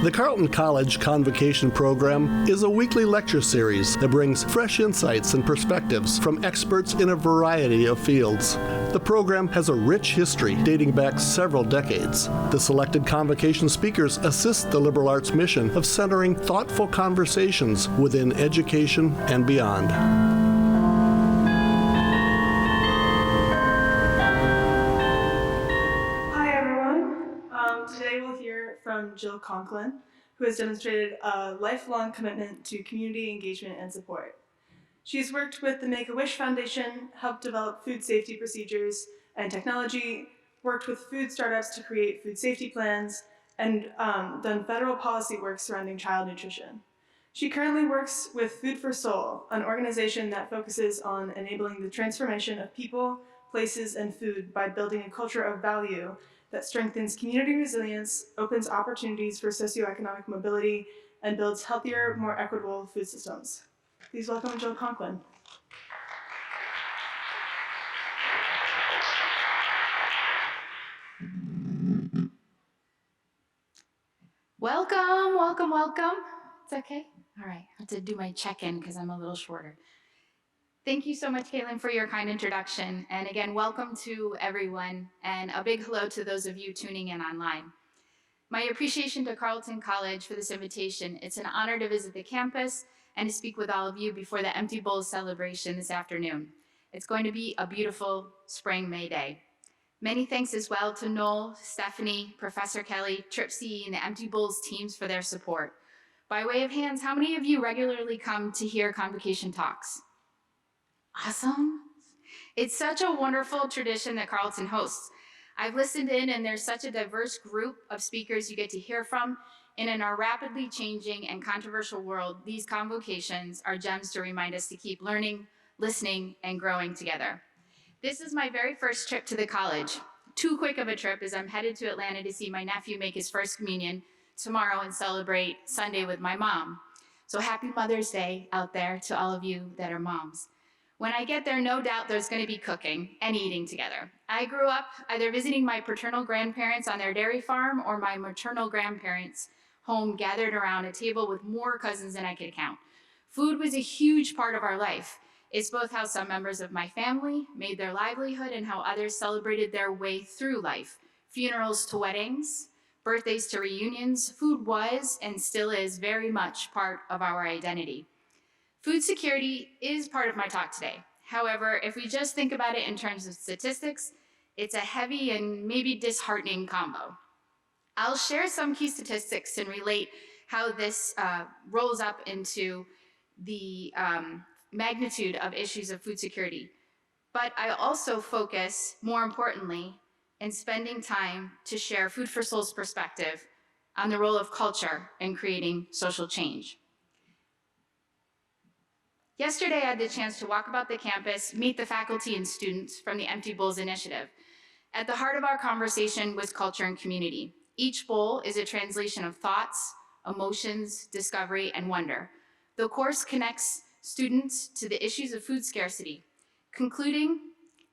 The Carleton College Convocation program is a weekly lecture series that brings fresh insights and perspectives from experts in a variety of fields. The program has a rich history dating back several decades. The selected Convocation speakers assist the liberal arts mission of centering thoughtful conversations within education and beyond. Today we'll hear from Jill Conklin, who has demonstrated a lifelong commitment to community engagement and support. She's worked with the Make-A-Wish Foundation, helped develop food safety procedures and technology, worked with food startups to create food safety plans, and done federal policy work surrounding child nutrition. She currently works with Food for Soul, an organization that focuses on enabling the transformation of people, places, and food by building a culture of value that strengthens community resilience, opens opportunities for socioeconomic mobility, and builds healthier, more equitable food systems. Please welcome Jill Conklin. Welcome, welcome, welcome. It's okay? All right, I have to do my check-in because I'm a little shorter. Thank you so much, Caitlin, for your kind introduction. And again, welcome to everyone, and a big hello to those of you tuning in online. My appreciation to Carleton College for this invitation. It's an honor to visit the campus and to speak with all of you before the Empty Bowls celebration this afternoon. It's going to be a beautiful spring May day. Many thanks as well to Noel, Stephanie, Professor Kelly, Tripsy, and the Empty Bowls teams for their support. By way of hands, how many of you regularly come to hear Convocation talks? Awesome. It's such a wonderful tradition that Carleton hosts. I've listened in, and there's such a diverse group of speakers you get to hear from. And in our rapidly changing and controversial world, these convocations are gems to remind us to keep learning, listening, and growing together. This is my very first trip to the college. Too quick of a trip, as I'm headed to Atlanta to see my nephew make his first communion tomorrow and celebrate Sunday with my mom. So happy Mother's Day out there to all of you that are moms. When I get there, no doubt there's going to be cooking and eating together. I grew up either visiting my paternal grandparents on their dairy farm or my maternal grandparents' home, gathered around a table with more cousins than I could count. Food was a huge part of our life. It's both how some members of my family made their livelihood and how others celebrated their way through life. Funerals to weddings, birthdays to reunions, food was and still is very much part of our identity. Food security is part of my talk today. However, if we just think about it in terms of statistics, it's a heavy and maybe disheartening combo. I'll share some key statistics and relate how this rolls up into the magnitude of issues of food security. But I also focus, more importantly, in spending time to share Food for Soul's perspective on the role of culture in creating social change. Yesterday, I had the chance to walk about the campus, meet the faculty and students from the Empty Bowls Initiative. At the heart of our conversation was culture and community. Each bowl is a translation of thoughts, emotions, discovery, and wonder. The course connects students to the issues of food scarcity, concluding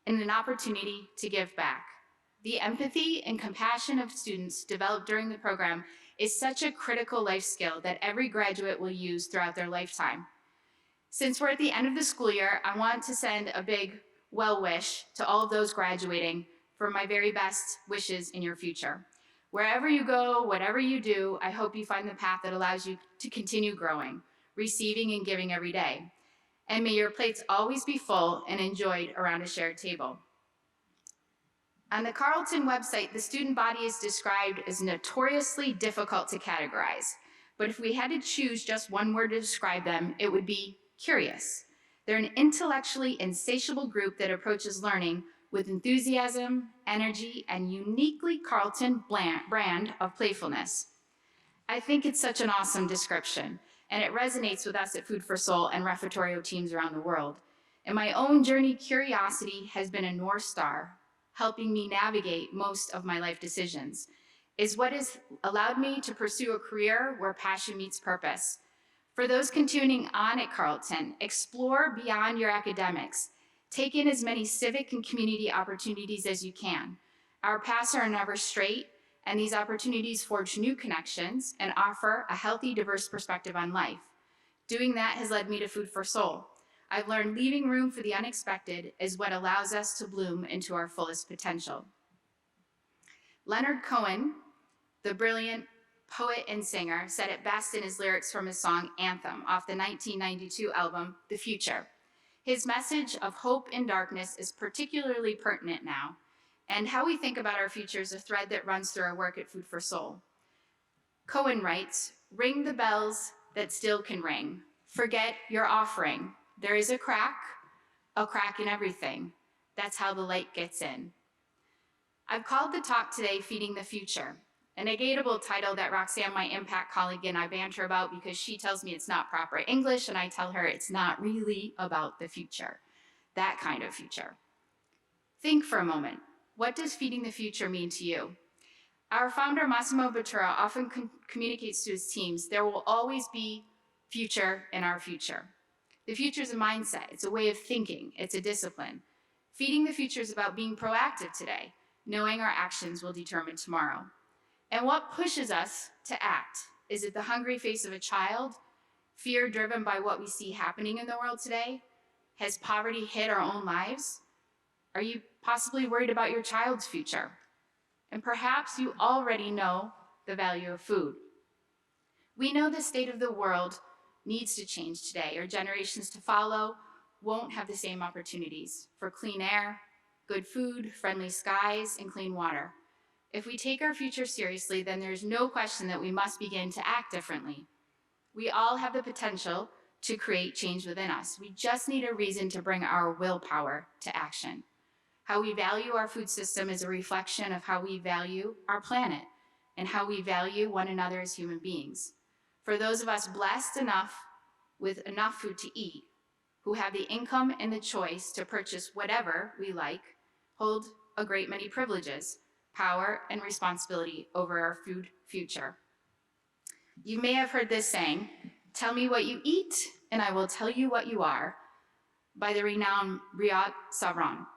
in an opportunity to give back. The empathy and compassion of students developed during the program is such a critical life skill that every graduate will use throughout their lifetime. Since we're at the end of the school year, I want to send a big well wish to all of those graduating for my very best wishes in your future. Wherever you go, whatever you do, I hope you find the path that allows you to continue growing, receiving and giving every day. And may your plates always be full and enjoyed around a shared table. On the Carleton website, the student body is described as notoriously difficult to categorize. But if we had to choose just one word to describe them, it would be curious. They're an intellectually insatiable group that approaches learning with enthusiasm, energy, and uniquely Carleton brand of playfulness. I think it's such an awesome description, and it resonates with us at Food for Soul and Refettorio teams around the world. In my own journey, curiosity has been a North Star, helping me navigate most of my life decisions. It's what has allowed me to pursue a career where passion meets purpose. For those continuing on at Carleton, explore beyond your academics. Take in as many civic and community opportunities as you can. Our paths are never straight, and these opportunities forge new connections and offer a healthy, diverse perspective on life. Doing that has led me to Food for Soul. I've learned leaving room for the unexpected is what allows us to bloom into our fullest potential. Leonard Cohen, the brilliant poet and singer, said it best in his lyrics from his song Anthem off the 1992 album, The Future. His message of hope in darkness is particularly pertinent now, and how we think about our future is a thread that runs through our work at Food for Soul. Cohen writes, "Ring the bells that still can ring. Forget your offering. There is a crack in everything. That's how the light gets in." I've called the talk today Feeding the Future, a negatable title that Roxanne, my impact colleague, and I banter about because she tells me it's not proper English and I tell her it's not really about the future, that kind of future. Think for a moment. What does feeding the future mean to you? Our founder, Massimo Bottura, often communicates to his teams, there will always be future in our future. The future is a mindset, it's a way of thinking, it's a discipline. Feeding the future is about being proactive today, knowing our actions will determine tomorrow. And what pushes us to act? Is it the hungry face of a child? Fear driven by what we see happening in the world today? Has poverty hit our own lives? Are you possibly worried about your child's future? And perhaps you already know the value of food. We know the state of the world needs to change today, or generations to follow won't have the same opportunities for clean air, good food, friendly skies, and clean water. If we take our future seriously, then there's no question that we must begin to act differently. We all have the potential to create change within us. We just need a reason to bring our willpower to action. How we value our food system is a reflection of how we value our planet and how we value one another as human beings. For those of us blessed enough with enough food to eat, who have the income and the choice to purchase whatever we like, hold a great many privileges, power, and responsibility over our food future. You may have heard this saying, "Tell me what you eat, and I will tell you what you are," by the renowned Riyad Savran.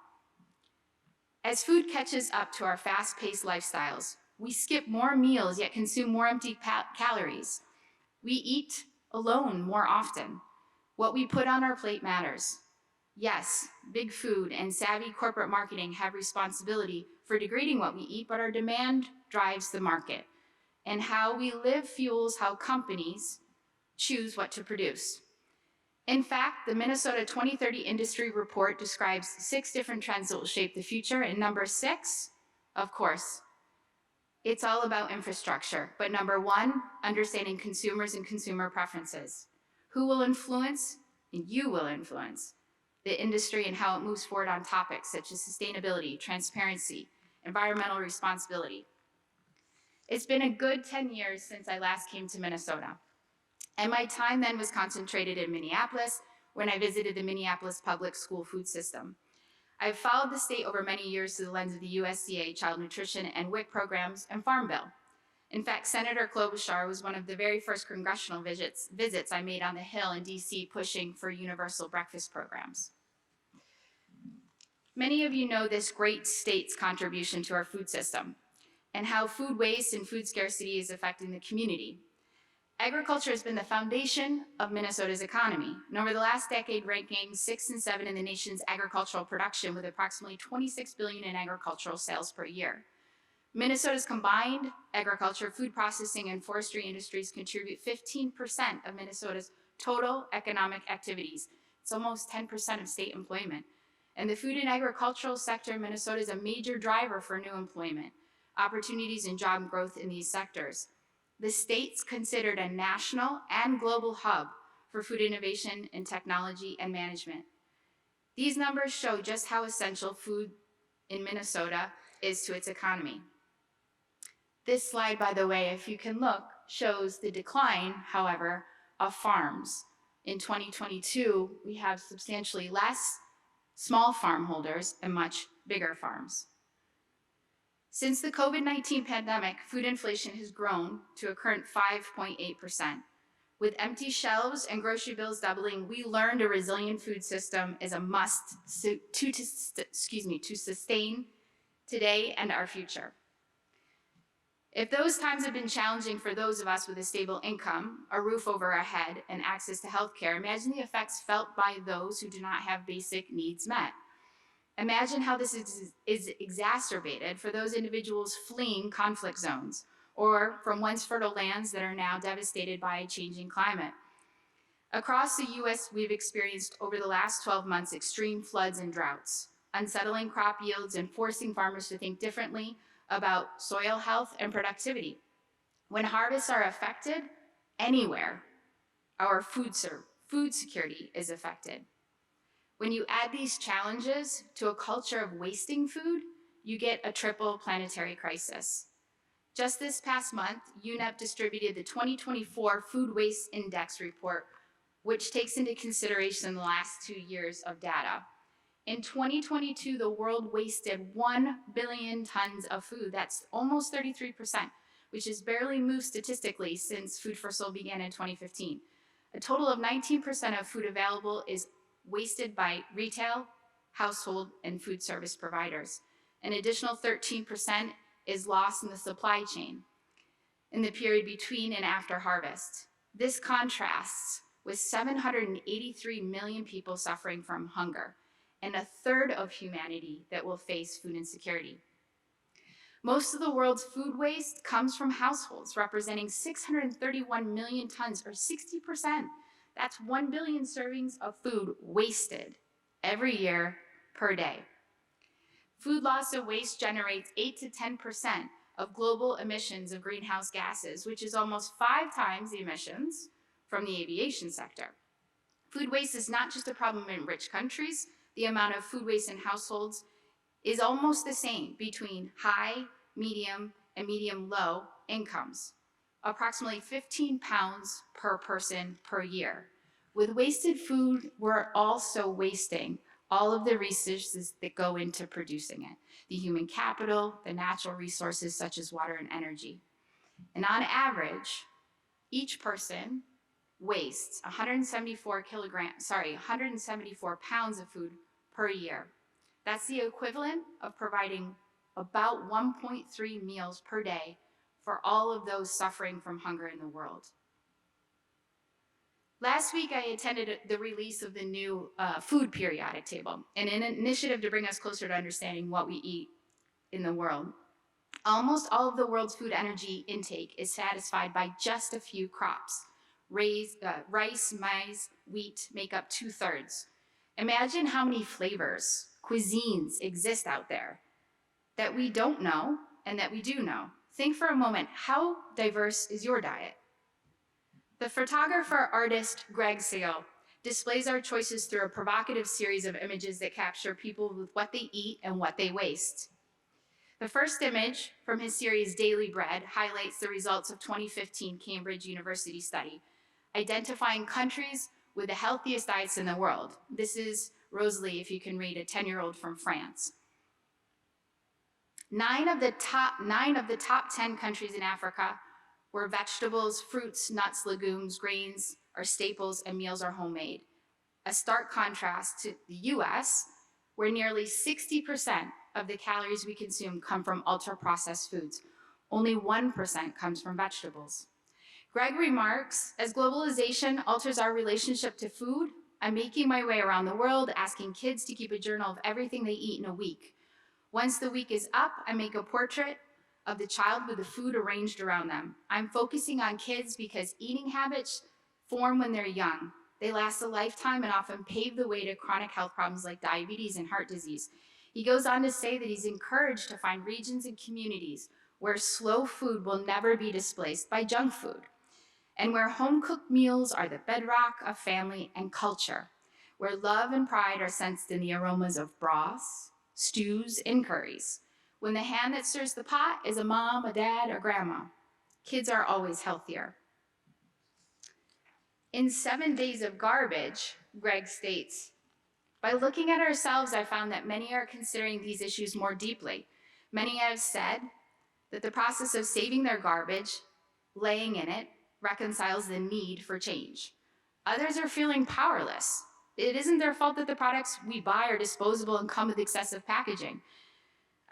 As food catches up to our fast-paced lifestyles, we skip more meals yet consume more empty calories. We eat alone more often. What we put on our plate matters. Yes, big food and savvy corporate marketing have responsibility for degrading what we eat, but our demand drives the market. And how we live fuels how companies choose what to produce. In fact, the Minnesota 2030 Industry Report describes 6 different trends that will shape the future, and number 6, of course, it's all about infrastructure. But number 1, understanding consumers and consumer preferences. Who will influence, and you will influence, the industry and how it moves forward on topics such as sustainability, transparency, environmental responsibility. It's been a good 10 years since I last came to Minnesota. And my time then was concentrated in Minneapolis when I visited the Minneapolis public school food system. I've followed the state over many years through the lens of the USDA Child Nutrition and WIC programs and Farm Bill. In fact, Senator Klobuchar was one of the very first congressional visits I made on the Hill in DC pushing for universal breakfast programs. Many of you know this great state's contribution to our food system and how food waste and food scarcity is affecting the community. Agriculture has been the foundation of Minnesota's economy, and over the last decade ranking 6 and 7 in the nation's agricultural production with approximately $26 billion in agricultural sales per year. Minnesota's combined agriculture, food processing, and forestry industries contribute 15% of Minnesota's total economic activities. It's almost 10% of state employment. And the food and agricultural sector in Minnesota is a major driver for new employment, opportunities and job growth in these sectors. The state's considered a national and global hub for food innovation and technology and management. These numbers show just how essential food in Minnesota is to its economy. This slide, by the way, if you can look, shows the decline, however, of farms. In 2022, we have substantially less small farm holders and much bigger farms. Since the COVID-19 pandemic, food inflation has grown to a current 5.8%. With empty shelves and grocery bills doubling, we learned a resilient food system is a must to sustain today and our future. If those times have been challenging for those of us with a stable income, a roof over our head, and access to healthcare, imagine the effects felt by those who do not have basic needs met. Imagine how this is exacerbated for those individuals fleeing conflict zones or from once fertile lands that are now devastated by a changing climate. Across the US, we've experienced over the last 12 months extreme floods and droughts, unsettling crop yields and forcing farmers to think differently about soil health and productivity. When harvests are affected anywhere, our food security is affected. When you add these challenges to a culture of wasting food, you get a triple planetary crisis. Just this past month, UNEP distributed the 2024 Food Waste Index report, which takes into consideration the last 2 years of data. In 2022, the world wasted 1 billion tons of food. That's almost 33%, which has barely moved statistically since Food for Soul began in 2015. A total of 19% of food available is wasted by retail, household, and food service providers. An additional 13% is lost in the supply chain in the period between and after harvest. This contrasts with 783 million people suffering from hunger, and a third of humanity that will face food insecurity. Most of the world's food waste comes from households, representing 631 million tons, or 60%. That's 1 billion servings of food wasted every year per day. Food loss and waste generates 8 to 10% of global emissions of greenhouse gases, which is almost 5 times the emissions from the aviation sector. Food waste is not just a problem in rich countries. The amount of food waste in households is almost the same between high, medium, and medium-low incomes, approximately 15 pounds per person per year. With wasted food, we're also wasting all of the resources that go into producing it, the human capital, the natural resources such as water and energy. And on average, each person wastes 174 pounds of food per year. That's the equivalent of providing about 1.3 meals per day for all of those suffering from hunger in the world. Last week, I attended the release of the new food periodic table, an initiative to bring us closer to understanding what we eat in the world. Almost all of the world's food energy intake is satisfied by just a few crops. Rice, maize, wheat make up 2/3. Imagine how many flavors, cuisines exist out there that we don't know and that we do know. Think for a moment, how diverse is your diet? The photographer-artist Greg Sale displays our choices through a provocative series of images that capture people with what they eat and what they waste. The first image from his series Daily Bread highlights the results of 2015 Cambridge University study, identifying countries with the healthiest diets in the world. This is Rosalie, if you can read, a 10-year-old from France. 9 of the top 10 countries in Africa where vegetables, fruits, nuts, legumes, grains are staples and meals are homemade. A stark contrast to the US, where nearly 60% of the calories we consume come from ultra-processed foods. Only 1% comes from vegetables. Greg remarks, as globalization alters our relationship to food, I'm making my way around the world, asking kids to keep a journal of everything they eat in a week. Once the week is up, I make a portrait of the child with the food arranged around them. I'm focusing on kids because eating habits form when they're young. They last a lifetime and often pave the way to chronic health problems like diabetes and heart disease. He goes on to say that he's encouraged to find regions and communities where slow food will never be displaced by junk food, and where home-cooked meals are the bedrock of family and culture, where love and pride are sensed in the aromas of broths, stews, and curries. When the hand that stirs the pot is a mom, a dad, or grandma, kids are always healthier. In 7 Days of Garbage, Greg states, by looking at ourselves, I found that many are considering these issues more deeply. Many have said that the process of saving their garbage, laying in it, reconciles the need for change. Others are feeling powerless. It isn't their fault that the products we buy are disposable and come with excessive packaging.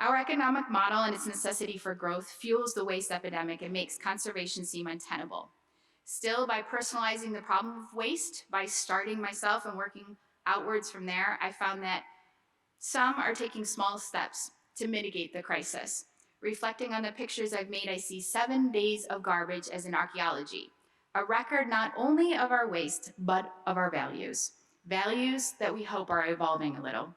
Our economic model and its necessity for growth fuels the waste epidemic and makes conservation seem untenable. Still, by personalizing the problem of waste, by starting myself and working outwards from there, I found that some are taking small steps to mitigate the crisis. Reflecting on the pictures I've made, I see 7 days of garbage as an archaeology, a record not only of our waste, but of our values. Values that we hope are evolving a little.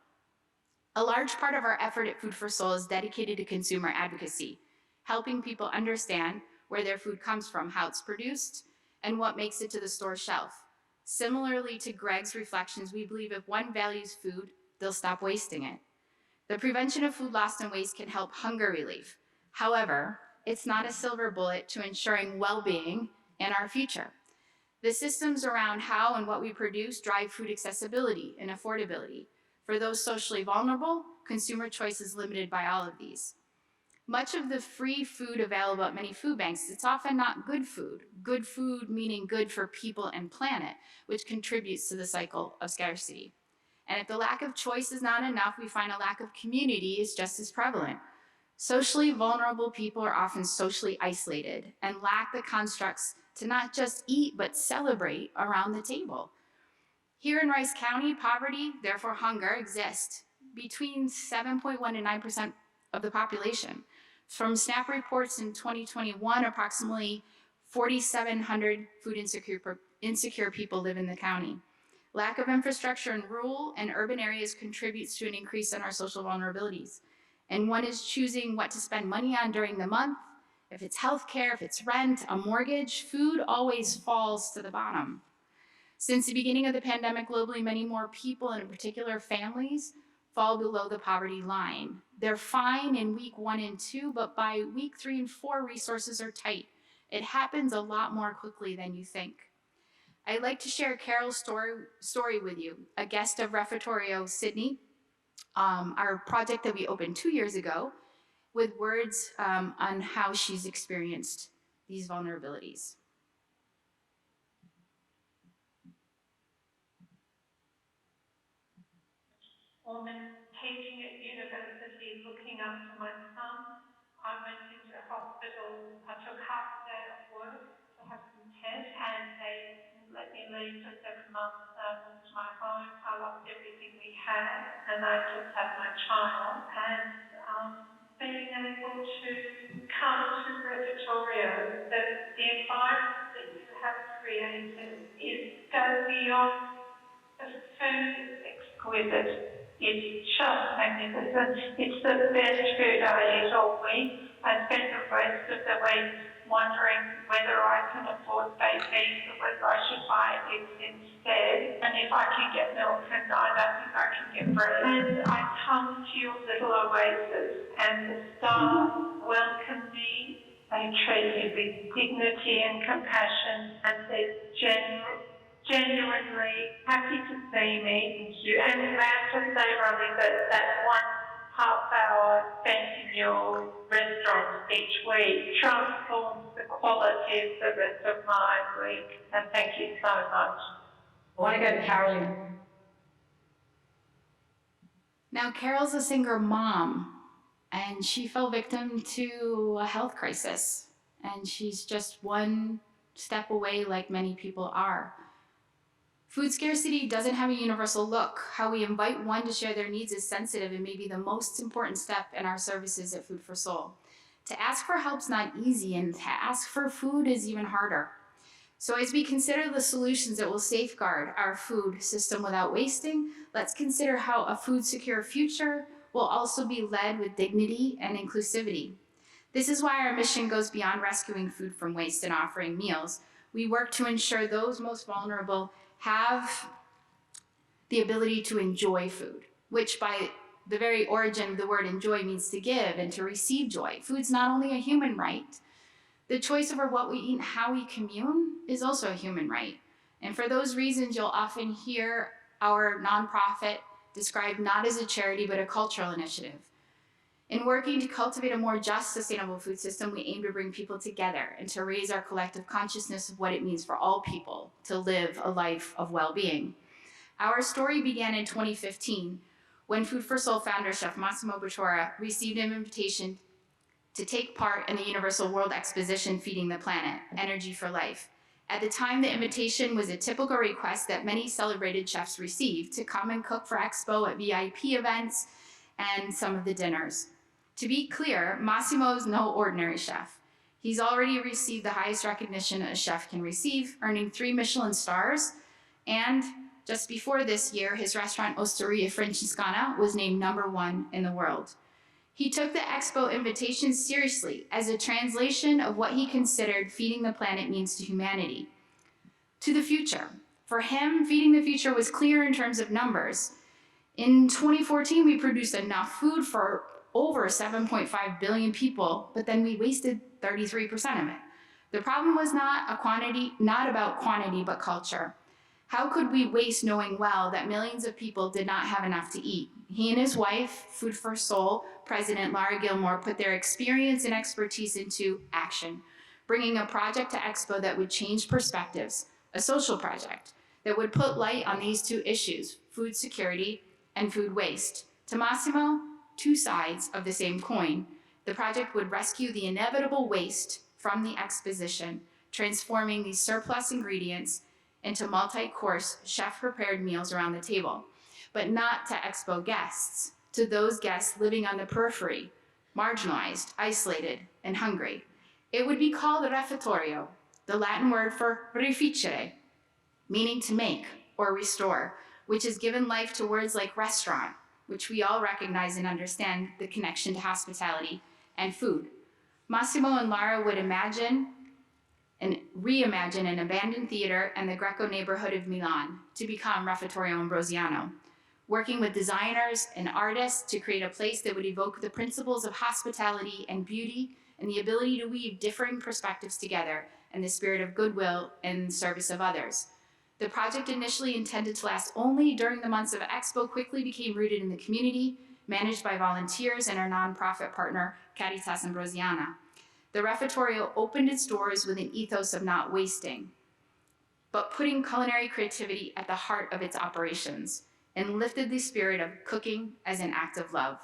A large part of our effort at Food for Soul is dedicated to consumer advocacy, helping people understand where their food comes from, how it's produced, and what makes it to the store shelf. Similarly to Greg's reflections, we believe if one values food, they'll stop wasting it. The prevention of food loss and waste can help hunger relief. However, it's not a silver bullet to ensuring well-being in our future. The systems around how and what we produce drive food accessibility and affordability. For those socially vulnerable, consumer choice is limited by all of these. Much of the free food available at many food banks, it's often not good food. Good food meaning good for people and planet, which contributes to the cycle of scarcity. And if the lack of choice is not enough, we find a lack of community is just as prevalent. Socially vulnerable people are often socially isolated and lack the constructs to not just eat, but celebrate around the table. Here in Rice County, poverty, therefore hunger, exists between 7.1 and 9% of the population. From SNAP reports in 2021, approximately 4,700 food insecure people live in the county. Lack of infrastructure in rural and urban areas contributes to an increase in our social vulnerabilities. And one is choosing what to spend money on during the month. If it's healthcare, if it's rent, a mortgage, food always falls to the bottom. Since the beginning of the pandemic globally, many more people, and in particular families, fall below the poverty line. They're fine in week 1 and 2, but by week 3 and 4, resources are tight. It happens a lot more quickly than you think. I'd like to share Carol's story with you, a guest of Refettorio Sydney, our project that we opened 2 years ago, with words on how she's experienced these vulnerabilities. Woman teaching at university, looking after my son. I went into hospital. I took half a day off work to have some tests, and they let me leave for 7 months. I moved to my home. I lost everything we had, and I just had my child. And being able to come to Refettorio, the environment that you have created goes beyond the food exquisite. It's just magnificent. It's the best food I eat all week. I spend the rest of the week wondering whether I can afford baked beans or whether I should buy eggs instead. And if I can get milk, and I don't think I can get bread. And I come to your little oasis, and the staff welcome me. They treat me with dignity and compassion, and they're genuinely happy to see me. And may I just say, Ronnie, that 1.5 hour spent in your restaurant each week transforms the quality of the rest of my week. And thank you so much. I want to go to Carleton. Now, Carol's a single mom, and she fell victim to a health crisis, and she's just one step away, like many people are. Food scarcity doesn't have a universal look. How we invite one to share their needs is sensitive and may be the most important step in our services at Food for Soul. To ask for help's not easy, and to ask for food is even harder. So as we consider the solutions that will safeguard our food system without wasting, let's consider how a food secure future will also be led with dignity and inclusivity. This is why our mission goes beyond rescuing food from waste and offering meals. We work to ensure those most vulnerable have the ability to enjoy food, which by the very origin of the word enjoy means to give and to receive joy. Food's not only a human right, the choice over what we eat and how we commune is also a human right. And for those reasons, you'll often hear our nonprofit described not as a charity, but a cultural initiative. In working to cultivate a more just, sustainable food system, we aim to bring people together and to raise our collective consciousness of what it means for all people to live a life of well-being. Our story began in 2015 when Food for Soul founder chef Massimo Bottura received an invitation to take part in the Universal World Exposition Feeding the Planet, Energy for Life. At the time, the invitation was a typical request that many celebrated chefs received to come and cook for Expo at VIP events and some of the dinners. To be clear, Massimo is no ordinary chef. He's already received the highest recognition a chef can receive, earning 3 Michelin stars, and just before this year, his restaurant Osteria Francescana was named #1 in the world. He took the Expo invitation seriously as a translation of what he considered feeding the planet means to humanity. To the future. For him, feeding the future was clear in terms of numbers. In 2014, we produced enough food for over 7.5 billion people, but then we wasted 33% of it. The problem was not about quantity, but culture. How could we waste knowing well that millions of people did not have enough to eat? He and his wife, Food for Soul President Lara Gilmore, put their experience and expertise into action, bringing a project to Expo that would change perspectives, a social project that would put light on these 2 issues, food security and food waste. To Massimo, 2 sides of the same coin. The project would rescue the inevitable waste from the exposition, transforming these surplus ingredients into multi-course chef-prepared meals around the table, but not to Expo guests, to those guests living on the periphery, marginalized, isolated, and hungry. It would be called refettorio, the Latin word for refittere, meaning to make or restore, which has given life to words like restaurant, which we all recognize and understand the connection to hospitality and food. Massimo and Lara would imagine and reimagine an abandoned theater and the Greco neighborhood of Milan to become Refettorio Ambrosiano, working with designers and artists to create a place that would evoke the principles of hospitality and beauty and the ability to weave differing perspectives together in the spirit of goodwill and service of others. The project, initially intended to last only during the months of Expo, quickly became rooted in the community, managed by volunteers and our nonprofit partner, Caritas Ambrosiana. The Refettorio opened its doors with an ethos of not wasting, but putting culinary creativity at the heart of its operations, and lifted the spirit of cooking as an act of love.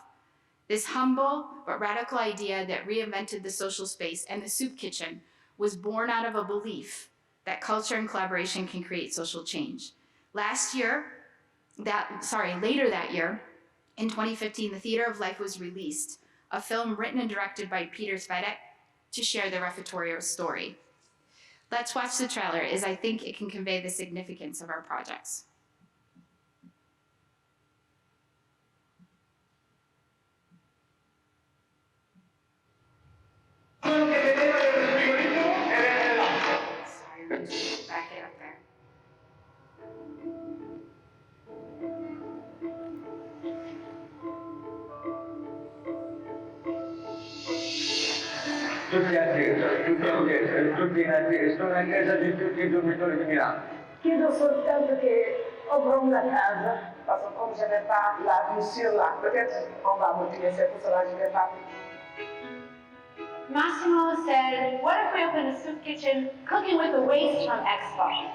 This humble but radical idea that reinvented the social space and the soup kitchen was born out of a belief that culture and collaboration can create social change. Later that year, in 2015, The Theater of Life was released, a film written and directed by Peter Svedek to share the Refettorio story. Let's watch the trailer, as I think it can convey the significance of our projects. Sorry, back it up there. tutti in attesa, sono in attesa di tutti i dormitori di Milano. Chiedo soltanto che offro una casa, parce que comme je n'ai pas la vue sur là, peut-être on va me payer, c'est pour cela que je n'ai pas. Massimo said, what if we open a soup kitchen cooking with the waste from Expo?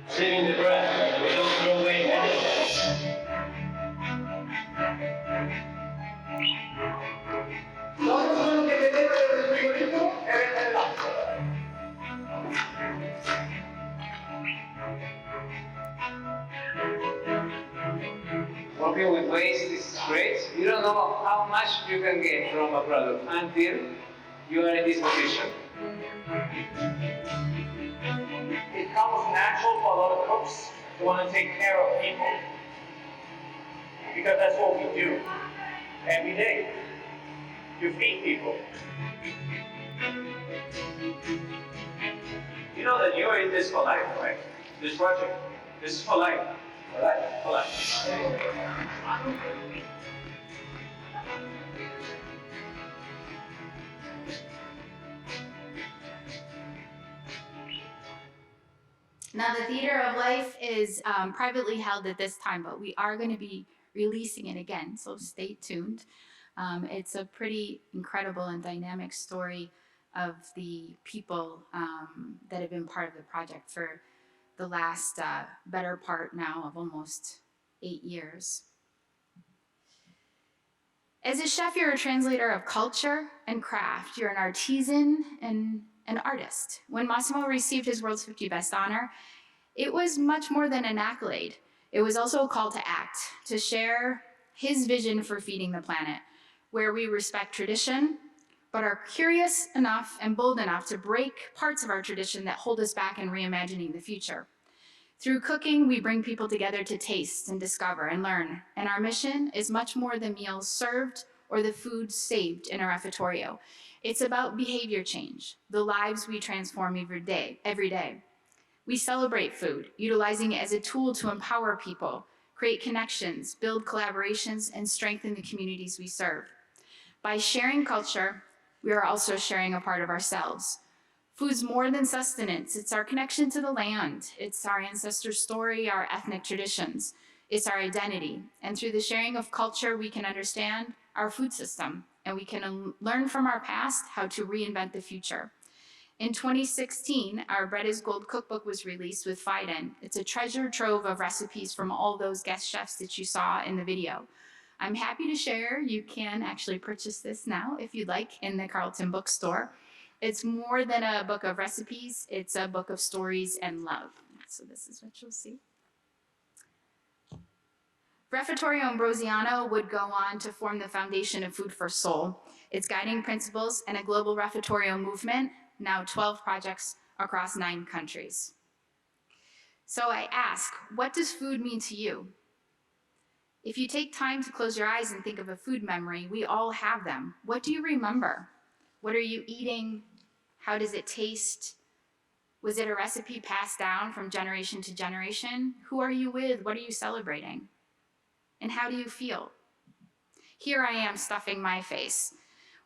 Saving the breath, we don't throw away anything. Tutto quello che vedete nel frigorifero è l'acqua. Working with waste is great. You don't know how much you can get from a product until you are in this position. It comes natural for a lot of cooks to want to take care of people. Because that's what we do every day. You feed people. You know that you're in this for life, right? This project. This is for life. For life. For life. Now, the Theater of Life is privately held at this time, but we are going to be releasing it again, so stay tuned. It's a pretty incredible and dynamic story of the people that have been part of the project for the last better part now of almost 8 years. As a chef, you're a translator of culture and craft. You're an artisan and an artist. When Massimo received his World's 50 Best honor, it was much more than an accolade. It was also a call to act, to share his vision for feeding the planet, where we respect tradition, but are curious enough and bold enough to break parts of our tradition that hold us back in reimagining the future. Through cooking, we bring people together to taste and discover and learn, and our mission is much more than meals served or the food saved in a refettorio. It's about behavior change, the lives we transform every day. We celebrate food, utilizing it as a tool to empower people, create connections, build collaborations, and strengthen the communities we serve. By sharing culture, we are also sharing a part of ourselves. Food's more than sustenance. It's our connection to the land. It's our ancestor story, our ethnic traditions. It's our identity. And through the sharing of culture, we can understand our food system, and we can learn from our past how to reinvent the future. In 2016, our Bread is Gold cookbook was released with Fiden. It's a treasure trove of recipes from all those guest chefs that you saw in the video. I'm happy to share, you can actually purchase this now if you'd like in the Carleton bookstore. It's more than a book of recipes, it's a book of stories and love. So this is what you'll see. Refettorio Ambrosiano would go on to form the foundation of Food for Soul, its guiding principles, and a global refettorio movement, now 12 projects across 9 countries. So I ask, what does food mean to you? If you take time to close your eyes and think of a food memory, we all have them. What do you remember? What are you eating? How does it taste? Was it a recipe passed down from generation to generation? Who are you with? What are you celebrating? And how do you feel? Here I am stuffing my face.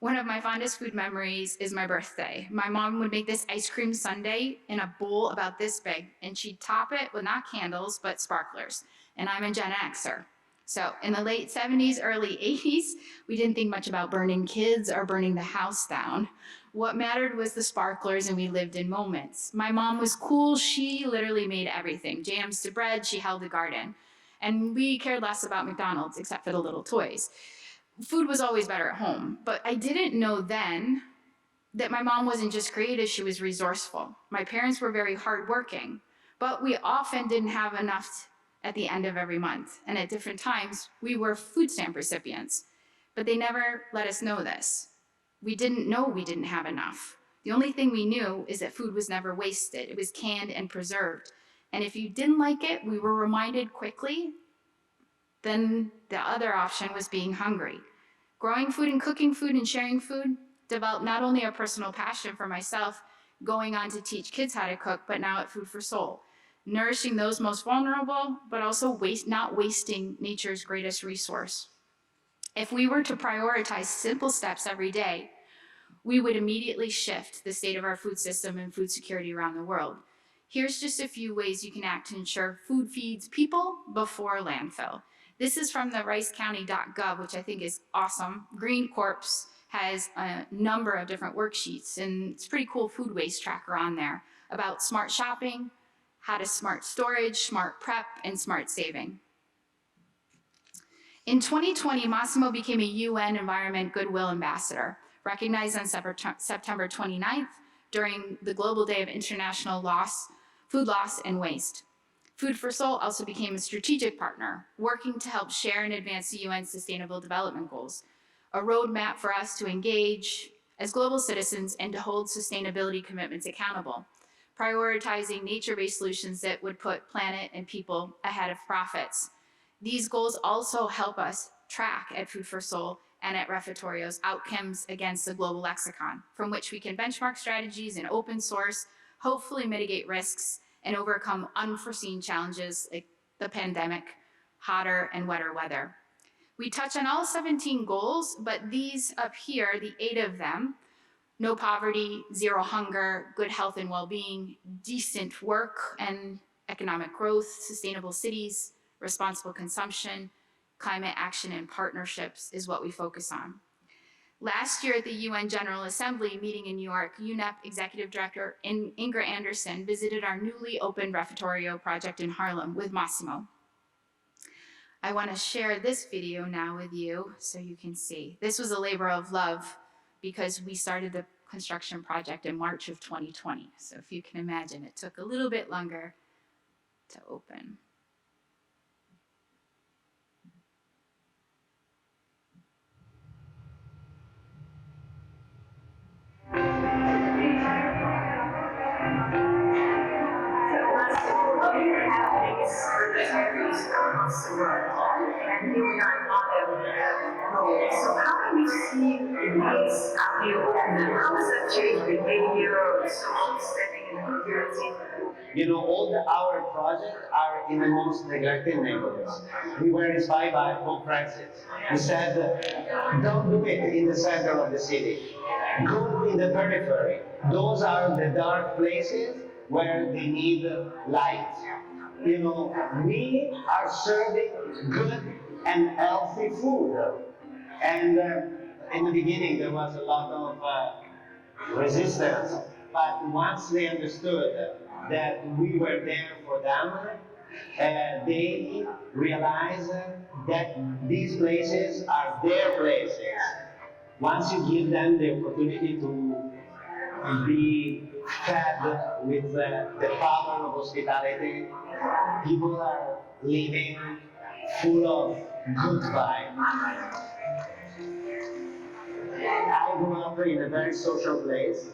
One of my fondest food memories is my birthday. My mom would make this ice cream sundae in a bowl about this big, and she'd top it with not candles, but sparklers. And I'm a Gen Xer. So in the late 70s, early 80s, we didn't think much about burning kids or burning the house down. What mattered was the sparklers, and we lived in moments. My mom was cool. She literally made everything. Jams to bread, she held a garden. And we cared less about McDonald's, except for the little toys. Food was always better at home, but I didn't know then that my mom wasn't just creative, she was resourceful. My parents were very hardworking, but we often didn't have enough at the end of every month. And at different times, we were food stamp recipients, but they never let us know this. We didn't know we didn't have enough. The only thing we knew is that food was never wasted. It was canned and preserved. And if you didn't like it, we were reminded quickly, then the other option was being hungry. Growing food and cooking food and sharing food developed not only a personal passion for myself, going on to teach kids how to cook, but now at Food for Soul, nourishing those most vulnerable, but also not wasting nature's greatest resource. If we were to prioritize simple steps every day, we would immediately shift the state of our food system and food security around the world. Here's just a few ways you can act to ensure food feeds people before landfill. This is from the ricecounty.gov, which I think is awesome. Green Corps has a number of different worksheets, and it's a pretty cool food waste tracker on there about smart shopping, how to smart storage, smart prep, and smart saving. In 2020, Massimo became a UN Environment Goodwill Ambassador, recognized on September 29th during the Global Day of International Food Loss and Waste. Food for Soul also became a strategic partner, working to help share and advance the UN Sustainable Development Goals, a roadmap for us to engage as global citizens and to hold sustainability commitments accountable, prioritizing nature-based solutions that would put planet and people ahead of profits. These goals also help us track at Food for Soul and at Refettorio's outcomes against the global lexicon, from which we can benchmark strategies in open source, hopefully mitigate risks, and overcome unforeseen challenges like the pandemic, hotter and wetter weather. We touch on all 17 goals, but these up here, the 8 of them, no poverty, zero hunger, good health and well-being, decent work and economic growth, sustainable cities, responsible consumption, climate action and partnerships is what we focus on. Last year at the UN General Assembly meeting in New York, UNEP Executive Director Inga Anderson visited our newly opened Refettorio project in Harlem with Massimo. I want to share this video now with you so you can see. This was a labor of love because we started the construction project in March of 2020. So if you can imagine, it took a little bit longer to open. Refettorios across the world, and you and I love them. So how do you see these appeal, and how does that change behavior or social setting in the community? You know, our projects are in the most neglected neighborhoods. We were inspired by Pope Francis, who said, don't do it in the center of the city. Go in the periphery. Those are the dark places where they need light. You know, we are serving good and healthy food. And in the beginning, there was a lot of resistance. But once they understood that we were there for them, they realized that these places are their places. Once you give them the opportunity to be fed with the power of hospitality, people are living full of good vibes. I grew up in a very social place,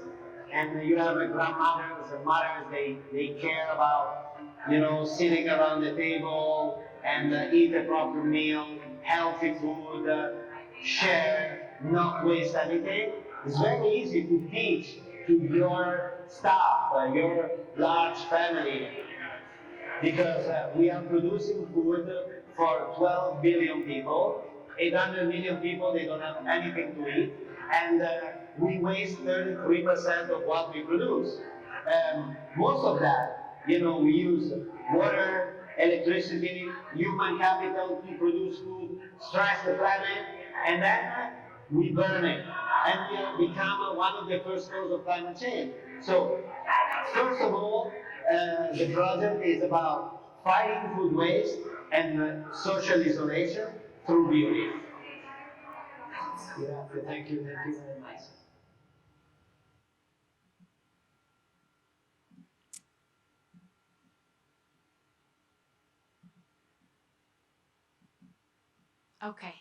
and you have a grandmothers and mothers, they care about, you know, sitting around the table and eat a proper meal, healthy food, share, not waste anything. It's very easy to teach to your staff, your large family, because we are producing food for 12 billion people. 800 million people, they don't have anything to eat, and we waste 33% of what we produce. Most of that, you know, we use water, electricity, human capital to produce food, stress the planet, and then we burn it, and we have become one of the first causes of climate change. So, first of all, the project is about fighting food waste and social isolation through beauty. Thank you very much. Okay,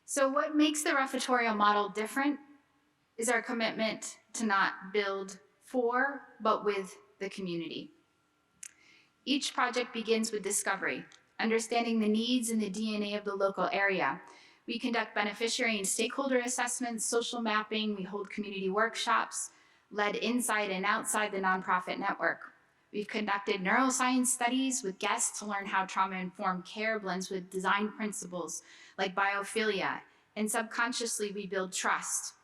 so what makes the Refettorio model different is our commitment to not build for, but with the community. Each project begins with discovery, understanding the needs and the DNA of the local area. We conduct beneficiary and stakeholder assessments, social mapping, we hold community workshops, led inside and outside the nonprofit network. We've conducted neuroscience studies with guests to learn how trauma-informed care blends with design principles like biophilia, and subconsciously we build trust.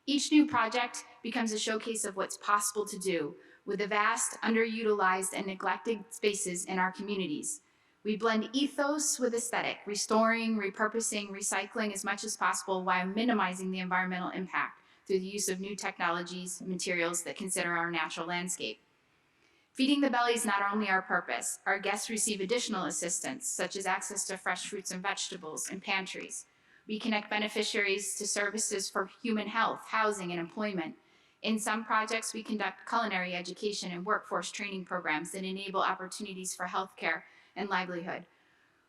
Each new project becomes a showcase of what's possible to do with the vast, underutilized, and neglected spaces in our communities. We blend ethos with aesthetic, restoring, repurposing, recycling as much as possible while minimizing the environmental impact through the use of new technologies and materials that consider our natural landscape. Feeding the belly is not only our purpose, our guests receive additional assistance, such as access to fresh fruits and vegetables and pantries. We connect beneficiaries to services for human health, housing, and employment. In some projects, we conduct culinary education and workforce training programs that enable opportunities for healthcare and livelihood.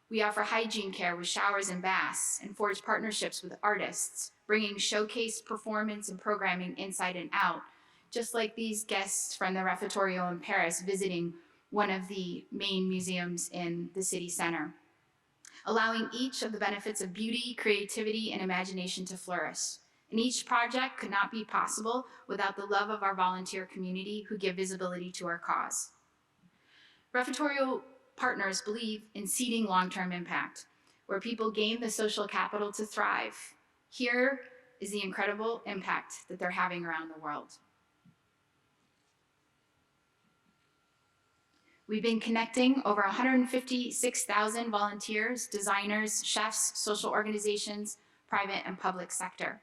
We offer hygiene care with showers and baths and forge partnerships with artists, bringing showcase performance and programming inside and out, just like these guests from the Refettorio in Paris visiting one of the main museums in the city center, allowing each of the benefits of beauty, creativity, and imagination to flourish. And each project could not be possible without the love of our volunteer community who give visibility to our cause. Refettorio partners believe in seeding long-term impact, where people gain the social capital to thrive. Here is the incredible impact that they're having around the world. We've been connecting over 156,000 volunteers, designers, chefs, social organizations, private and public sector,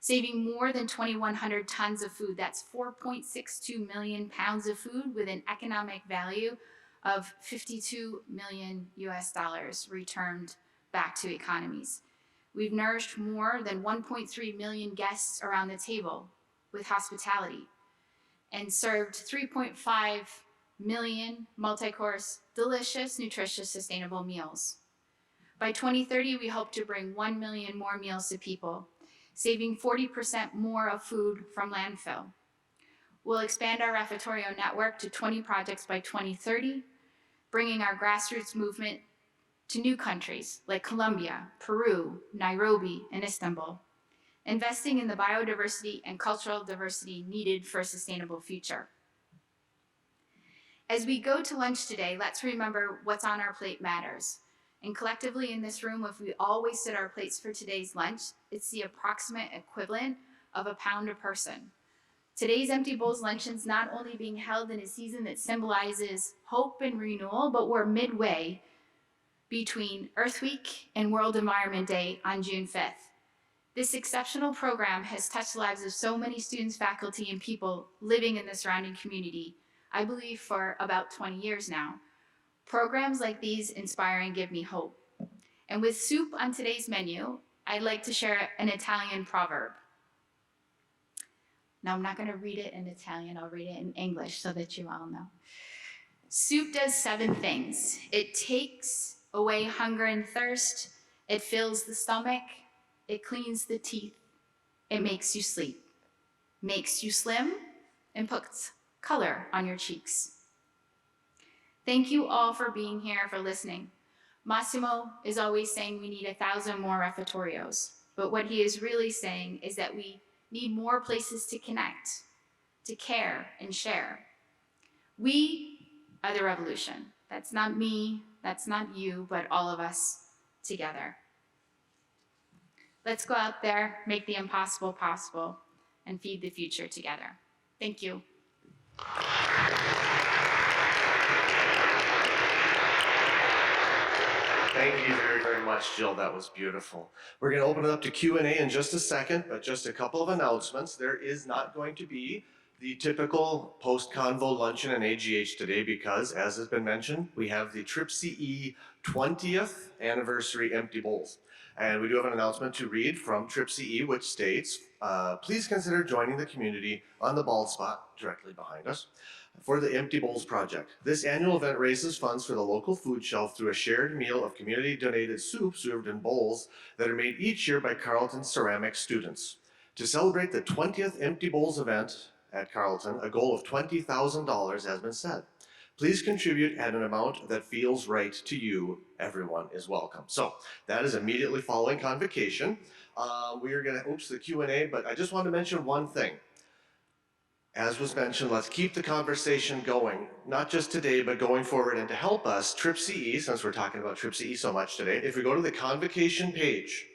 saving more than 2,100 tons of food. That's 4.62 million pounds of food with an economic value of 52 million US dollars returned back to economies. We've nourished more than 1.3 million guests around the table with hospitality and served 3.5 million multi-course, delicious, nutritious, sustainable meals. By 2030, we hope to bring 1 million more meals to people, saving 40% more of food from landfill. We'll expand our Refettorio network to 20 projects by 2030, bringing our grassroots movement to new countries like Colombia, Peru, Nairobi, and Istanbul, investing in the biodiversity and cultural diversity needed for a sustainable future. As we go to lunch today, let's remember what's on our plate matters. And collectively in this room, if we all wasted our plates for today's lunch, it's the approximate equivalent of £1 a person. Today's Empty Bowls Luncheon's not only being held in a season that symbolizes hope and renewal, but we're midway between Earth Week and World Environment Day on June 5th. This exceptional program has touched the lives of so many students, faculty, and people living in the surrounding community, I believe for about 20 years now. Programs like these inspire and give me hope. And with soup on today's menu, I'd like to share an Italian proverb. Now, I'm not going to read it in Italian, I'll read it in English so that you all know. Soup does 7 things. It takes away hunger and thirst, it fills the stomach, it cleans the teeth, it makes you sleep, makes you slim, and puts color on your cheeks. Thank you all for being here, for listening. Massimo is always saying we need 1,000 more refettorios, but what he is really saying is that we need more places to connect, to care and share. We are the revolution. That's not me, that's not you, but all of us together. Let's go out there, make the impossible possible, and feed the future together. Thank you. Thank you very, very much, Jill. That was beautiful. We're going to open it up to Q&A in just a second, but just a couple of announcements. There is not going to be the typical post-convo luncheon and AGH today because, as has been mentioned, we have the TRIPCE 20th anniversary Empty Bowls. And we do have an announcement to read from TRIPCE, which states, please consider joining the community on the bald spot directly behind us for the Empty Bowls project. This annual event raises funds for the local food shelf through a shared meal of community-donated soup served in bowls that are made each year by Carleton ceramic students. To celebrate the 20th Empty Bowls event at Carleton, a goal of $20,000 has been set. Please contribute at an amount that feels right to you. Everyone is welcome. So that is immediately following Convocation. We are gonna, the Q&A, but I just want to mention one thing. As was mentioned, let's keep the conversation going, not just today, but going forward. And to help us, TRIPCE, since we're talking about TRIPCE so much today, if we go to the Convocation page,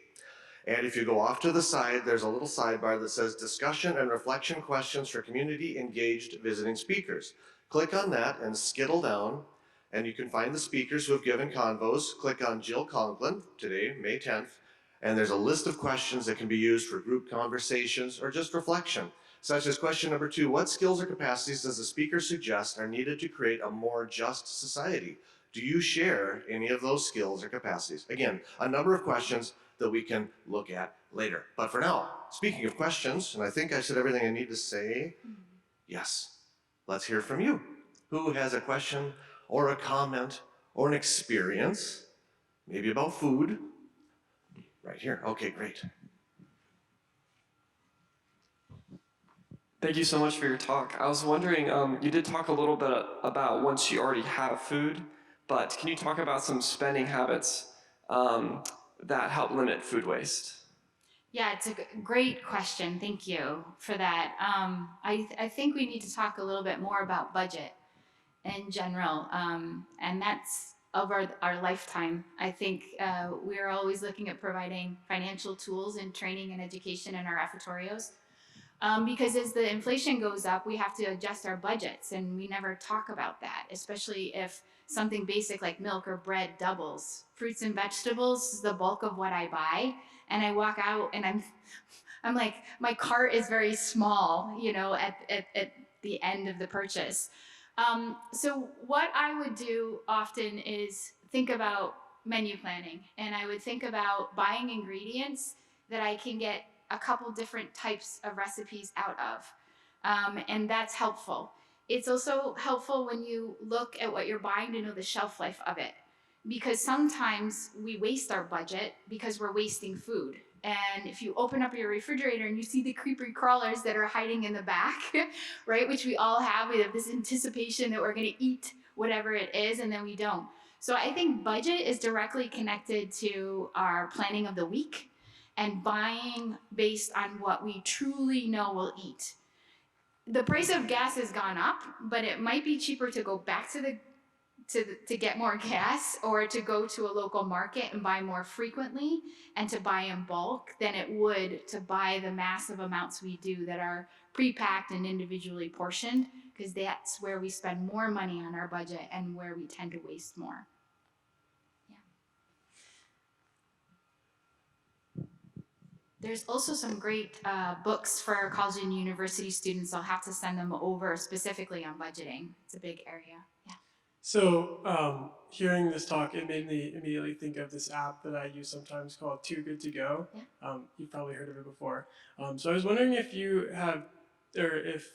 and if you go off to the side, there's a little sidebar that says Discussion and Reflection Questions for Community Engaged Visiting Speakers. Click on that and skittle down, and you can find the speakers who have given convos. Click on Jill Conklin, today, May 10th, and there's a list of questions that can be used for group conversations or just reflection. Such as question number 2, what skills or capacities does the speaker suggest are needed to create a more just society? Do you share any of those skills or capacities? Again, a number of questions that we can look at later. But for now, speaking of questions, and I think I said everything I need to say, yes, let's hear from you. Who has a question or a comment or an experience, maybe about food? Right here, okay, great. Thank you so much for your talk. I was wondering, you did talk a little bit about once you already have food, but can you talk about some spending habits that help limit food waste? Yeah, it's a great question. Thank you for that. I think we need to talk a little bit more about budget in general, and that's over our lifetime. I think we're always looking at providing financial tools and training and education in our refettorios. Because as the inflation goes up, we have to adjust our budgets, and we never talk about that, especially if something basic like milk or bread doubles. Fruits and vegetables is the bulk of what I buy, and I walk out and I'm like, my cart is very small, you know, at the end of the purchase. So what I would do often is think about menu planning, and I would think about buying ingredients that I can get a couple different types of recipes out of. And that's helpful. It's also helpful when you look at what you're buying to know the shelf life of it. Because sometimes we waste our budget because we're wasting food. And if you open up your refrigerator and you see the creepy crawlers that are hiding in the back, right, which we all have, we have this anticipation that we're going to eat whatever it is, and then we don't. So I think budget is directly connected to our planning of the week and buying based on what we truly know we'll eat. The price of gas has gone up, but it might be cheaper to go back to get more gas, or to go to a local market and buy more frequently and to buy in bulk than it would to buy the massive amounts we do that are pre-packed and individually portioned, because that's where we spend more money on our budget and where we tend to waste more. There's also some great books for college and university students. I'll have to send them over specifically on budgeting. It's a big area. Yeah. So hearing this talk, it made me immediately think of this app that I use sometimes called Too Good to Go. Yeah. You've probably heard of it before. So I was wondering if you have, or if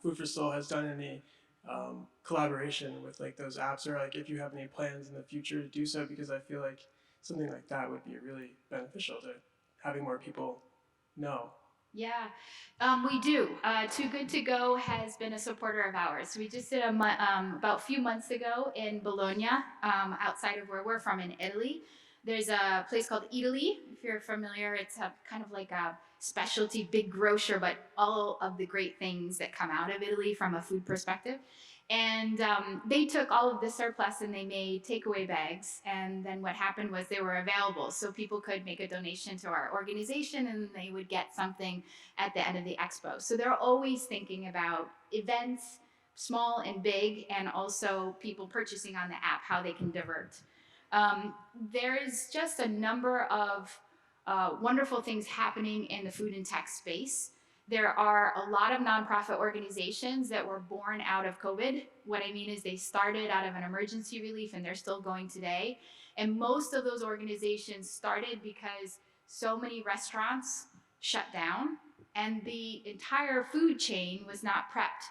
Food for Soul has done any collaboration with like those apps, or like if you have any plans in the future to do so, because I feel like something like that would be really beneficial to having more people know. Yeah, we do. Too Good to Go has been a supporter of ours. We just did about a few months ago in Bologna, outside of where we're from in Italy. There's a place called Italy, if you're familiar. It's a kind of like a specialty big grocer, but all of the great things that come out of Italy from a food perspective. And they took all of the surplus and they made takeaway bags. And then what happened was they were available. So people could make a donation to our organization and they would get something at the end of the expo. So they're always thinking about events, small and big, and also people purchasing on the app, how they can divert. There is just a number of wonderful things happening in the food and tech space. There are a lot of nonprofit organizations that were born out of COVID. What I mean is they started out of an emergency relief and they're still going today. And most of those organizations started because so many restaurants shut down and the entire food chain was not prepped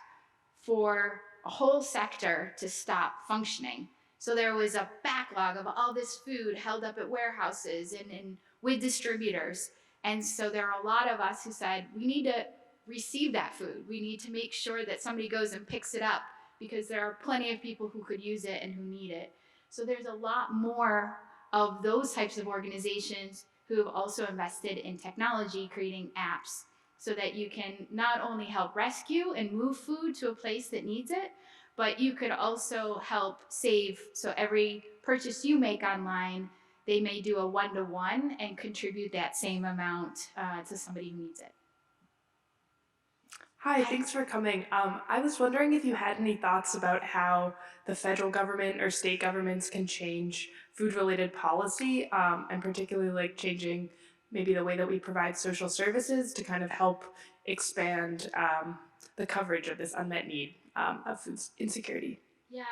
for a whole sector to stop functioning. So there was a backlog of all this food held up at warehouses and with distributors. And so there are a lot of us who said, we need to receive that food. We need to make sure that somebody goes and picks it up because there are plenty of people who could use it and who need it. So there's a lot more of those types of organizations who have also invested in technology, creating apps so that you can not only help rescue and move food to a place that needs it, but you could also help save. So every purchase you make online, they may do a 1-to-1 and contribute that same amount to somebody who needs it. Hi, thanks for coming. I was wondering if you had any thoughts about how the federal government or state governments can change food-related policy, and particularly like changing maybe the way that we provide social services to kind of help expand the coverage of this unmet need of food insecurity. Yeah.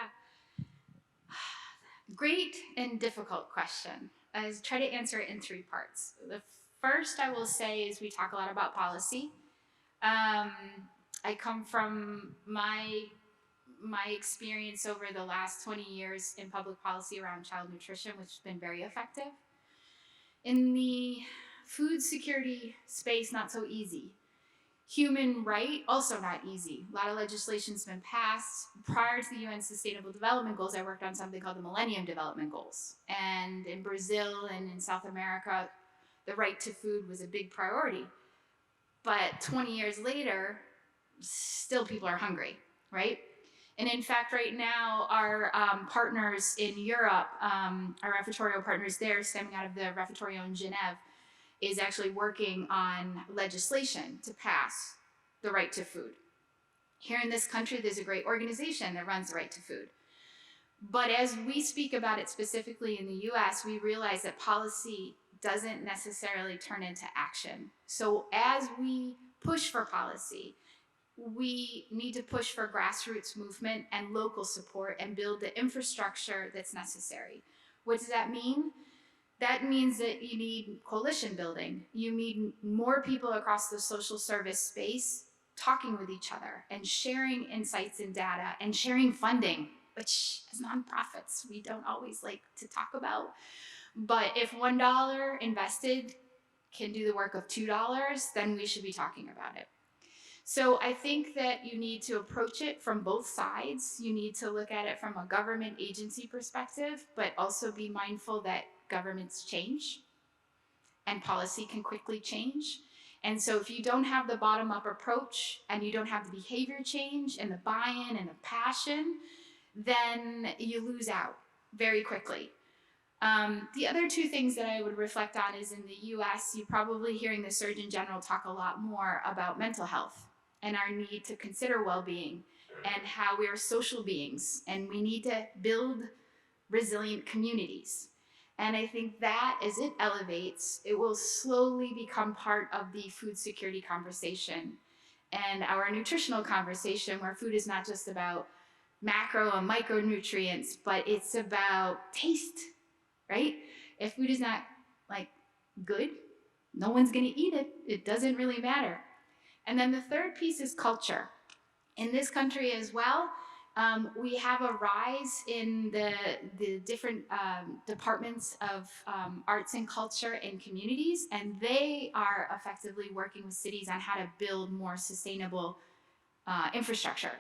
Great and difficult question. I'll try to answer it in 3 parts. The first I will say is we talk a lot about policy. I come from my experience over the last 20 years in public policy around child nutrition, which has been very effective. In the food security space, not so easy. Human right, also not easy. A lot of legislation's been passed. Prior to the UN Sustainable Development Goals, I worked on something called the Millennium Development Goals. And in Brazil and in South America, the right to food was a big priority. But 20 years later, still people are hungry, right? And in fact, right now, our partners in Europe, our Refettorio partners there, stemming out of the Refettorio in Geneva, is actually working on legislation to pass the right to food. Here in this country, there's a great organization that runs the right to food. But as we speak about it specifically in the US, we realize that policy doesn't necessarily turn into action. So as we push for policy, we need to push for grassroots movement and local support and build the infrastructure that's necessary. What does that mean? That means that you need coalition building. You need more people across the social service space talking with each other and sharing insights and data and sharing funding, which as nonprofits, we don't always like to talk about. But if $1 invested can do the work of $2, then we should be talking about it. So I think that you need to approach it from both sides. You need to look at it from a government agency perspective, but also be mindful that governments change and policy can quickly change. And so if you don't have the bottom-up approach and you don't have the behavior change and the buy-in and the passion, then you lose out very quickly. The other two things that I would reflect on is in the US, you're probably hearing the Surgeon General talk a lot more about mental health and our need to consider well-being and how we are social beings and we need to build resilient communities. And I think that as it elevates, it will slowly become part of the food security conversation and our nutritional conversation, where food is not just about macro and micronutrients, but it's about taste, right? If food is not like good, no one's gonna eat it. It doesn't really matter. And then the third piece is culture. In this country as well, we have a rise in the different departments of arts and culture in communities, and they are effectively working with cities on how to build more sustainable infrastructure.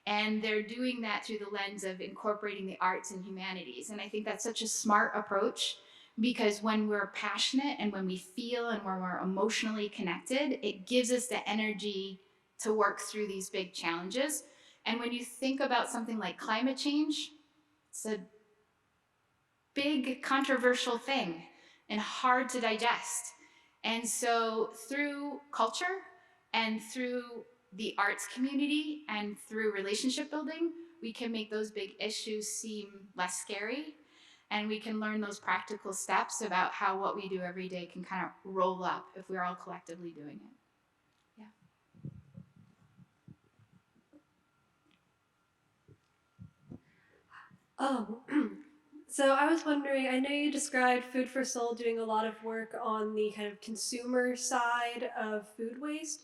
And they're doing that through the lens of incorporating the arts and humanities. And I think that's such a smart approach, because when we're passionate and when we feel and when we're emotionally connected, it gives us the energy to work through these big challenges. And when you think about something like climate change, it's a big controversial thing and hard to digest. And so through culture and through the arts community and through relationship building, we can make those big issues seem less scary, and we can learn those practical steps about how what we do every day can kind of roll up if we're all collectively doing it. So I was wondering, I know you described Food for Soul doing a lot of work on the kind of consumer side of food waste,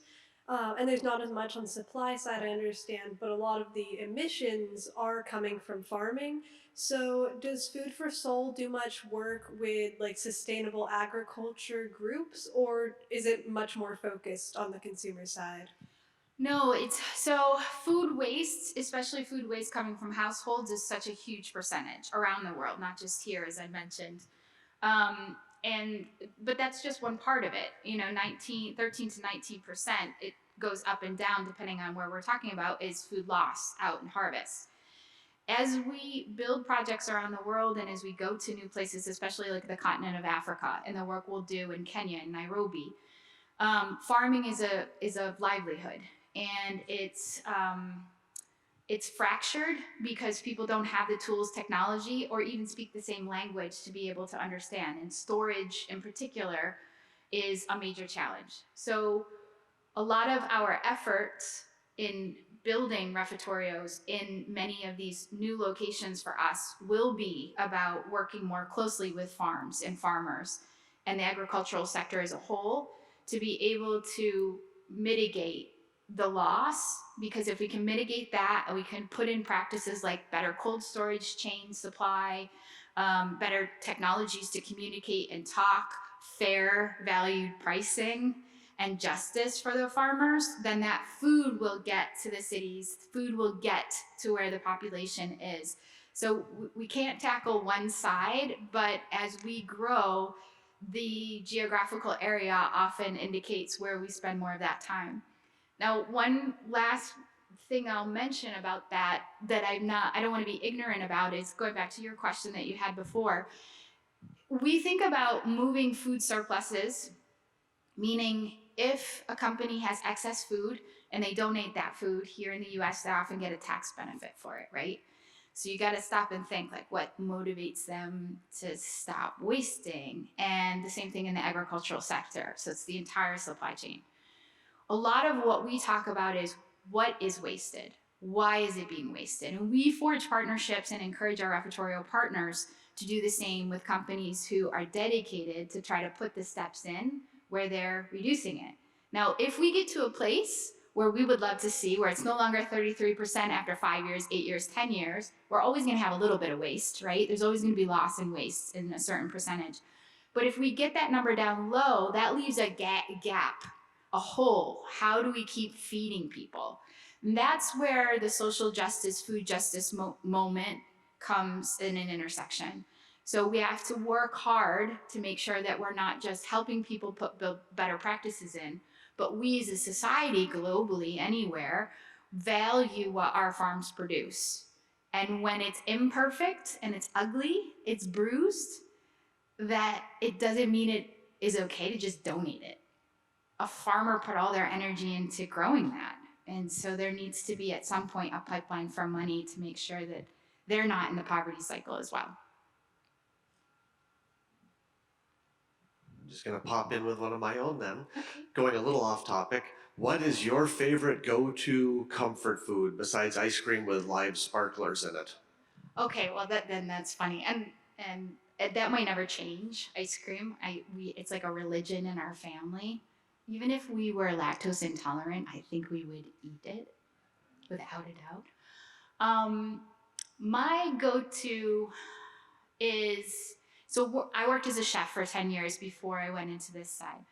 and there's not as much on the supply side, I understand, but a lot of the emissions are coming from farming. So does Food for Soul do much work with like sustainable agriculture groups, or is it much more focused on the consumer side? No, it's so food waste, especially food waste coming from households, is such a huge percentage around the world, not just here, as I mentioned. But that's just one part of it. 13 to 19%. It goes up and down depending on where we're talking about, is food loss out in harvest. As we build projects around the world and as we go to new places, especially like the continent of Africa and the work we'll do in Kenya and Nairobi, farming is a livelihood. And it's fractured because people don't have the tools, technology, or even speak the same language to be able to understand. And storage in particular is a major challenge. So a lot of our efforts in building refettorios in many of these new locations for us will be about working more closely with farms and farmers and the agricultural sector as a whole to be able to mitigate the loss, because if we can mitigate that and we can put in practices like better cold storage chain supply, better technologies to communicate and talk, fair valued pricing and justice for the farmers, then that food will get to the cities, food will get to where the population is. So we can't tackle one side, but as we grow, the geographical area often indicates where we spend more of that time. Now, one last thing I'll mention about that I don't want to be ignorant about, is going back to your question that you had before. We think about moving food surpluses, meaning if a company has excess food and they donate that food here in the US, they often get a tax benefit for it, right? So you got to stop and think, like, what motivates them to stop wasting? And the same thing in the agricultural sector. So it's the entire supply chain. A lot of what we talk about is what is wasted? Why is it being wasted? And we forge partnerships and encourage our Refettorio partners to do the same with companies who are dedicated to try to put the steps in where they're reducing it. Now, if we get to a place where we would love to see where it's no longer 33% after 5 years, 8 years, 10 years, we're always gonna have a little bit of waste, right? There's always gonna be loss and waste in a certain percentage. But if we get that number down low, that leaves a gap, a hole. How do we keep feeding people? And that's where the social justice, food justice moment comes in an intersection. So we have to work hard to make sure that we're not just helping people build better practices in, but we as a society globally, anywhere, value what our farms produce. And when it's imperfect and it's ugly, it's bruised, that it doesn't mean it is okay to just donate it. A farmer put all their energy into growing that. And so there needs to be at some point a pipeline for money to make sure that they're not in the poverty cycle as well. I'm just gonna pop in with one of my own then. Going a little off topic, what is your favorite go-to comfort food besides ice cream with live sparklers in it? Okay, well then that's funny. And that might never change, ice cream. It's like a religion in our family. Even if we were lactose intolerant, I think we would eat it, without a doubt. My go-to is, so I worked as a chef for 10 years before I went into this side.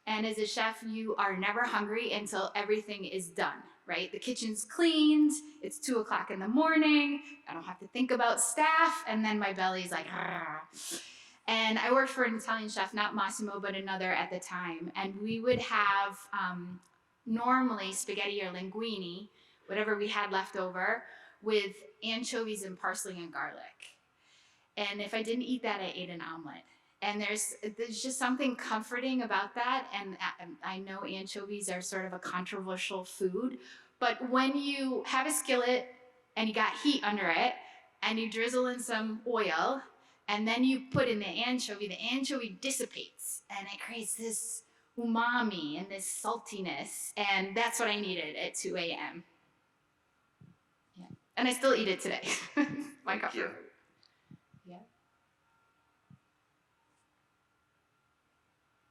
And as a chef, you are never hungry until everything is done, right? The kitchen's cleaned, it's 2 o'clock in the morning, I don't have to think about staff, and then my belly's like, argh. And I worked for an Italian chef, not Massimo, but another at the time. And we would have normally spaghetti or linguine, whatever we had left over, with anchovies and parsley and garlic. And if I didn't eat that, I ate an omelet. And there's just something comforting about that. And I know anchovies are sort of a controversial food, but when you have a skillet and you got heat under it and you drizzle in some oil and then you put in the anchovy dissipates and it creates this umami and this saltiness. And that's what I needed at 2 a.m. Yeah. And I still eat it today. My comfort food. Yeah.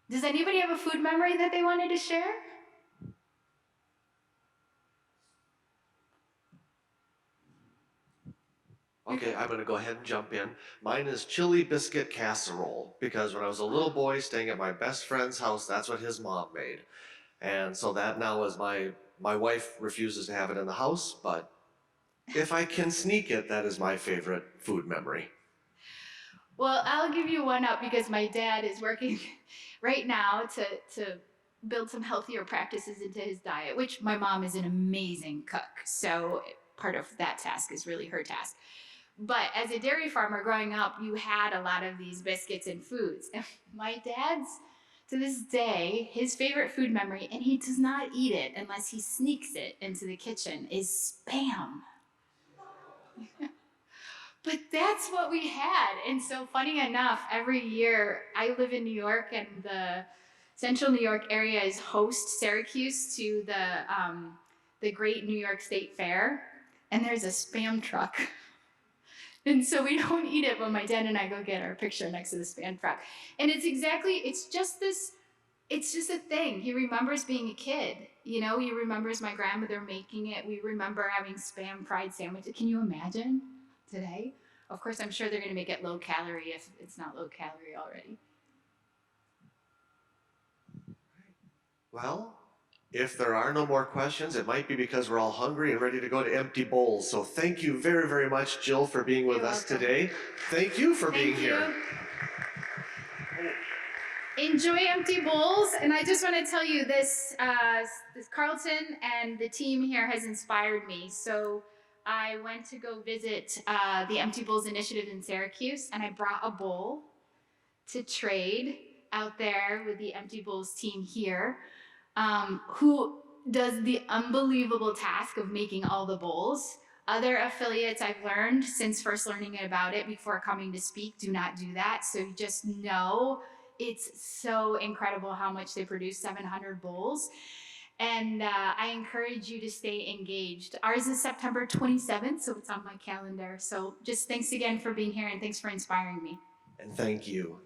Does anybody have a food memory that they wanted to share? Okay, I'm gonna go ahead and jump in. Mine is chili biscuit casserole, because when I was a little boy staying at my best friend's house, that's what his mom made. And so that now is my wife refuses to have it in the house, but if I can sneak it, that is my favorite food memory. Well, I'll give you one up because my dad is working right now to build some healthier practices into his diet, which my mom is an amazing cook. So part of that task is really her task. But as a dairy farmer growing up, you had a lot of these biscuits and foods. And my dad's, to this day, his favorite food memory, and he does not eat it unless he sneaks it into the kitchen, is Spam. But that's what we had. And so funny enough, every year, I live in New York and the central New York area is host Syracuse to the great New York State Fair. And there's a Spam truck. And so we don't eat it, but my dad and I go get our picture next to the Spam truck. And it's just a thing. He remembers being a kid. You know, he remembers my grandmother making it. We remember having Spam fried sandwiches. Can you imagine today? Of course, I'm sure they're going to make it low calorie if it's not low calorie already. Well, if there are no more questions, it might be because we're all hungry and ready to go to empty bowls. So thank you very, very much, Jill, for being with us today. Thank you for being here. Enjoy empty bowls, and I just want to tell you this Carleton and the team here has inspired me. So I went to go visit the Empty Bowls Initiative in Syracuse, and I brought a bowl to trade out there with the Empty Bowls team here, who does the unbelievable task of making all the bowls. Other affiliates I've learned since first learning about it before coming to speak do not do that. So you just know it's so incredible how much they produce, 700 bowls. And I encourage you to stay engaged. Ours is September 27th, so it's on my calendar. So just thanks again for being here and thanks for inspiring me. And thank you.